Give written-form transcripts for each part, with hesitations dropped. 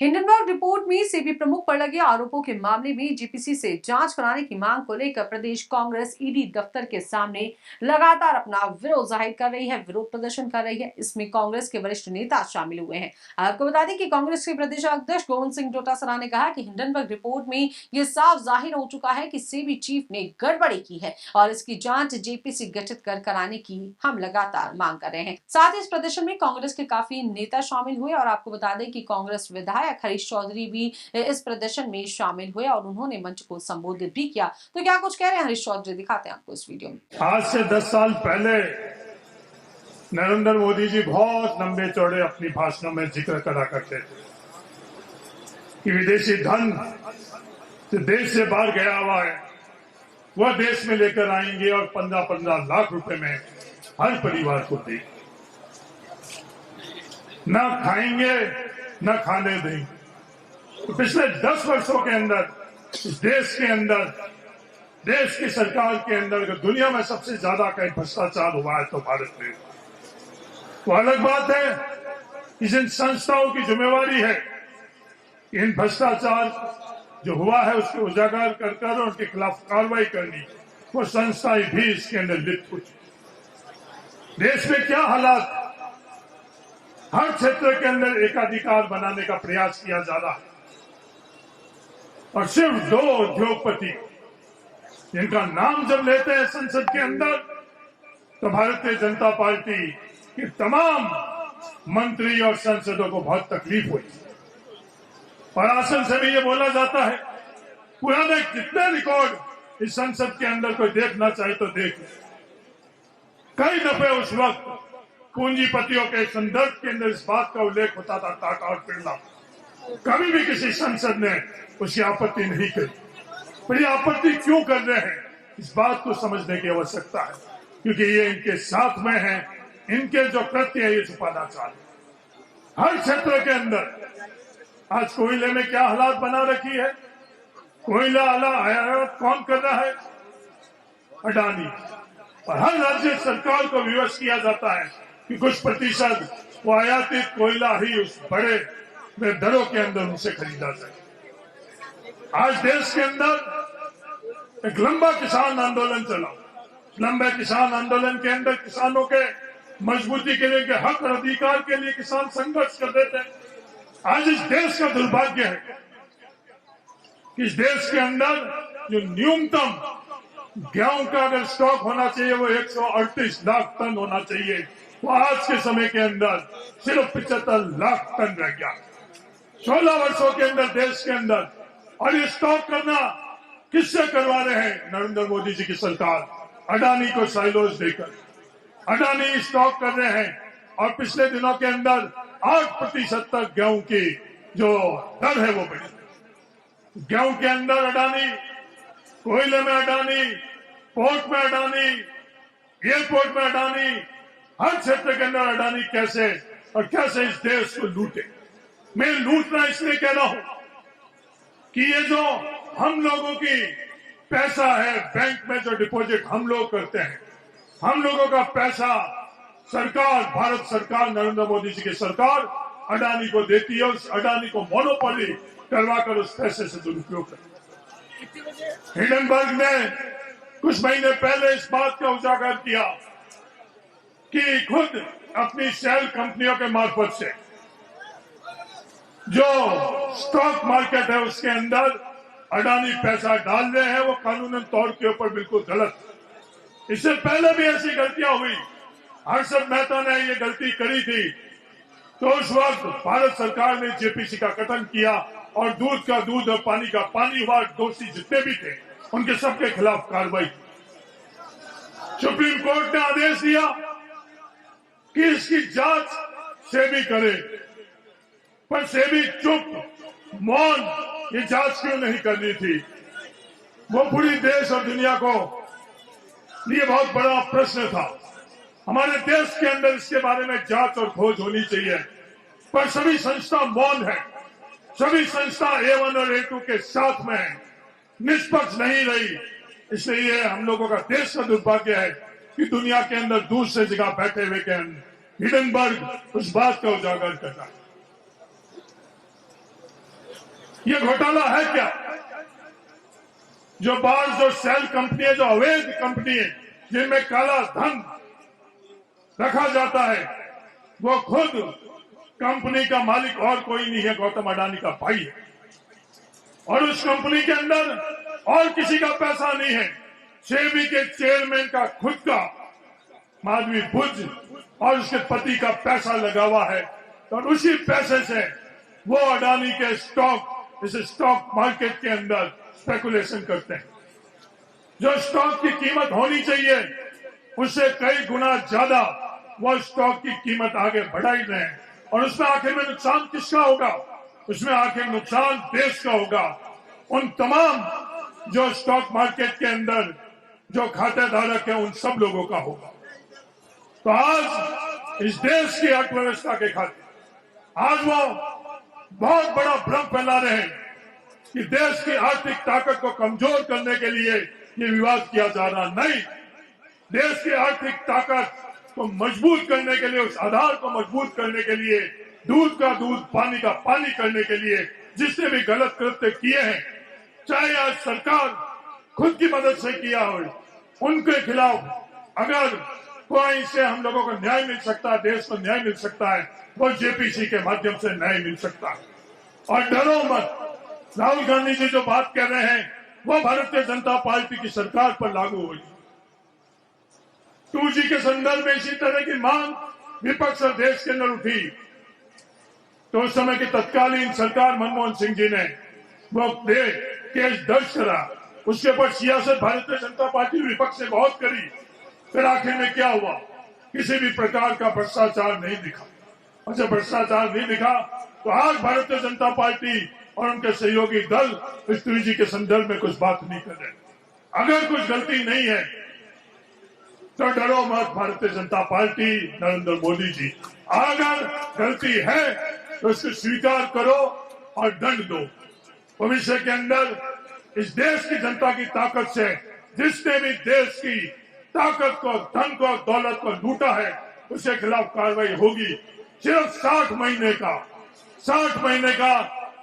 Hindenburg report में सेबी प्रमुख पर लगे आरोपों के मामले में जेपीसी से जांच कराने की मांग को लेकर प्रदेश कांग्रेस ईडी दफ्तर के सामने लगातार अपना विरोध जाहिर कर रही है, विरोध प्रदर्शन कर रही है। इसमें कांग्रेस के वरिष्ठ नेता शामिल हुए हैं। आपको बता दें कि कांग्रेस के प्रदेश अध्यक्ष गोविंद सिंह डोटासरा ने कहा कि हिंडनबर्ग रिपोर्ट में यह साफ जाहिर हो चुका है कि सेबी चीफ ने गड़बड़ी की है और इसकी जांच जेपीसी गठित कर कराने की हम लगातार मांग कर रहे हैं। साथ ही इस प्रदर्शन में कांग्रेस के काफी नेता शामिल हुए और आपको बता दें कि कांग्रेस विधायक हरीश चौधरी भी इस प्रदर्शन में शामिल हुए और उन्होंने मंच को संबोधित भी किया। तो क्या कुछ कह रहे हैं हरीश चौधरी, दिखाते हैं आपको इस वीडियो में। आज से 10 साल पहले नरेंद्र मोदी जी बहुत लंबे चौड़े अपनी भाषणों में जिक्र करा करते थे कि विदेशी धन जो देश से बाहर गया हुआ है वह देश में लेकर आएंगे और 15-15 लाख रुपए में हर परिवार को देंगे, न खाएंगे न खाने देंगे। तो पिछले 10 वर्षों के अंदर इस देश के अंदर, देश की सरकार के अंदर दुनिया में सबसे ज्यादा कहीं भ्रष्टाचार हुआ है तो भारत में। वो अलग बात है कि जिन संस्थाओं की जिम्मेवारी है इन भ्रष्टाचार जो हुआ है उसको उजागर कर उनके खिलाफ कार्रवाई करनी, वो संस्थाएं भी इसके अंदर लिप्त हो चुकी। देश में क्या हालात, हर क्षेत्र के अंदर एकाधिकार बनाने का प्रयास किया जा रहा है और सिर्फ 2 उद्योगपति जिनका नाम जब लेते हैं संसद के अंदर तो भारतीय जनता पार्टी के तमाम मंत्री और सांसदों को बहुत तकलीफ हुई और आसन से भी ये बोला जाता है पुराने कितने रिकॉर्ड इस संसद के अंदर कोई देखना चाहे तो देख ले। कई दफे उस वक्त पूंजीपतियों के संदर्भ के अंदर इस बात का उल्लेख होता था, टाटा और बिरला, कभी भी किसी संसद ने उसकी आपत्ति नहीं करी। पर ये आपत्ति क्यों कर रहे हैं, इस बात को समझने की आवश्यकता है, क्योंकि ये इनके साथ में है, इनके जो कृत्य है ये छुपाना चाहते। हर क्षेत्र के अंदर आज कोयले में क्या हालात बना रखी है, कोयला आयात कौन कर रहा है, अडानी। और हर राज्य सरकार को विवश किया जाता है कि कुछ प्रतिशत वो आयातित कोयला ही उस बड़े दरों के अंदर उनसे खरीदा जाए। आज देश के अंदर एक लंबा किसान आंदोलन चला। लंबे किसान आंदोलन के अंदर किसानों के मजबूती के लिए, के हक और अधिकार के लिए किसान संघर्ष कर रहे थे। आज इस देश का दुर्भाग्य है कि इस देश के अंदर जो न्यूनतम गेहूं का अगर स्टॉक होना चाहिए वो 138 लाख टन होना चाहिए, वो आज के समय के अंदर सिर्फ 75 लाख टन रह गया। 16 वर्षों के अंदर देश के अंदर। और ये स्टॉक करना किससे करवा रहे हैं? नरेंद्र मोदी जी की सरकार अडानी को साइलोज देकर अडानी स्टॉक कर रहे हैं। और पिछले दिनों के अंदर 8% तक गेहूं की जो दर है वो बढ़ी। गेहूं के अंदर अडानी, कोयले में अडानी, पोर्ट में अडानी, एयरपोर्ट में अडानी, हर क्षेत्र के अंदर अडानी कैसे और कैसे इस देश को लूटे। मैं लूटना इसलिए कह रहा हूं कि ये जो हम लोगों की पैसा है बैंक में जो डिपॉजिट हम लोग करते हैं, हम लोगों का पैसा सरकार, भारत सरकार, नरेंद्र मोदी जी की सरकार अडानी को देती है। उस अडानी को मोनोपोली करवाकर उस पैसे से दुरुपयोग करती है। हिंडनबर्ग ने कुछ महीने पहले इस बात का उजागर किया कि खुद अपनी शेल कंपनियों के मार्फत से जो स्टॉक मार्केट है उसके अंदर अडानी पैसा डाल रहे हैं, वो कानूनन तौर के ऊपर बिल्कुल गलत। इससे पहले भी ऐसी गलतियां हुई। हर्षद मेहता ने ये गलती करी थी तो उस वक्त भारत सरकार ने जेपीसी का गठन किया और दूध का दूध और पानी का पानी हुआ। दोषी जितने भी थे उनके सबके खिलाफ कार्रवाई। सुप्रीम कोर्ट ने आदेश दिया कि इसकी जांच सेबी करे, पर सेबी चुप, मौन, ये जांच क्यों नहीं करनी थी? वो पूरी देश और दुनिया को लिए बहुत बड़ा प्रश्न था। हमारे देश के अंदर इसके बारे में जांच और खोज होनी चाहिए, पर सभी संस्था मौन है। सभी संस्था A1 और A2 के साथ में है, निष्पक्ष नहीं रही। इसलिए हम लोगों का देश का दुर्भाग्य है कि दुनिया के अंदर दूसरे जगह बैठे हुए के हिंडनबर्ग उस बात का उजागर कर रहा है। ये घोटाला है क्या? जो बाहर जो सेल कंपनी है, जो अवैध कंपनी है, जिनमें काला धन रखा जाता है, वो खुद कंपनी का मालिक और कोई नहीं है, गौतम अडानी का भाई है। और उस कंपनी के अंदर और किसी का पैसा नहीं है। सेबी के चेयरमैन का खुद का माधवी भुज और उसके पति का पैसा लगा हुआ है, और उसी पैसे से वो अडानी के स्टॉक, इस स्टॉक मार्केट के अंदर स्पेकुलेशन करते हैं। जो स्टॉक की कीमत होनी चाहिए उससे कई गुना ज्यादा वो स्टॉक की कीमत आगे बढ़ाई रहे हैं। और उसमें आखिर में नुकसान किसका होगा? उसमें आखिर नुकसान देश का होगा। उन तमाम जो स्टॉक मार्केट के अंदर जो खातेधारक है, उन सब लोगों का होगा। तो आज इस देश की अर्थव्यवस्था के खातिर आज वो बहुत बड़ा भ्रम फैला रहे हैं कि देश की आर्थिक ताकत को कमजोर करने के लिए ये विवाद किया जा रहा। नहीं, देश की आर्थिक ताकत को मजबूत करने के लिए, उस आधार को मजबूत करने के लिए, दूध का दूध, पानी का पानी करने के लिए जिसने भी गलत कृत्य किए हैं, चाहे आज सरकार खुद की मदद से किया हो, उनके खिलाफ अगर कोई से हम लोगों को न्याय मिल सकता है, देश को न्याय मिल सकता है, वो जेपीसी के माध्यम से न्याय मिल सकता है। और डरो मत, राहुल गांधी जी जो बात कर रहे हैं वो भारतीय जनता पार्टी की सरकार पर लागू हुई। 2G के संदर्भ में इसी तरह की मांग विपक्ष और देश के अंदर उठी तो उस समय की तत्कालीन सरकार मनमोहन सिंह जी ने वो केस दर्ज करा। उसके ऊपर सियासत भारतीय जनता पार्टी विपक्ष ने बहुत करी। फिर आखिर में क्या हुआ? किसी भी प्रकार का भ्रष्टाचार नहीं दिखा। और जब भ्रष्टाचार नहीं दिखा तो आज भारतीय जनता पार्टी और उनके सहयोगी दल इस 2G के संदर्भ में कुछ बात नहीं कर रहे। अगर कुछ गलती नहीं है तो डरो मत भारतीय जनता पार्टी, नरेंद्र मोदी जी। अगर गलती है तो इसको स्वीकार करो और दंड दो। भविष्य के अंदर इस देश की जनता की ताकत से जिसने भी देश की ताकत को, धन को, दौलत को लूटा है, उसके खिलाफ कार्रवाई होगी। सिर्फ 60 महीने का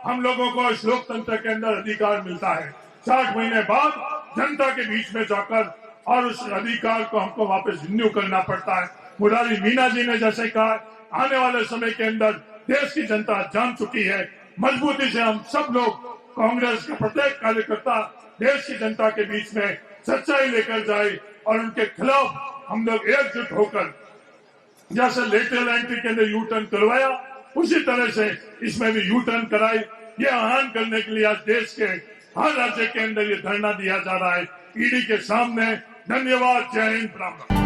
हम लोगों को इस लोकतंत्र के अंदर अधिकार मिलता है। 60 महीने बाद जनता के बीच में जाकर और उस अधिकार को हमको वापस रिन्यू करना पड़ता है। मुरारी मीना जी ने जैसे कहा, आने वाले समय के अंदर देश की जनता जान चुकी है। मजबूती से हम सब लोग, कांग्रेस के प्रत्येक कार्यकर्ता देश की जनता के बीच में सच्चाई लेकर जाए और उनके खिलाफ हम लोग एकजुट होकर, जैसे लेटरल एंट्री के अंदर यू टर्न करवाया, उसी तरह से इसमें भी यू टर्न कराए। ये आह्वान करने के लिए आज देश के हर राज्य के अंदर ये धरना दिया जा रहा है ईडी के सामने। धन्यवाद। जय हिंद।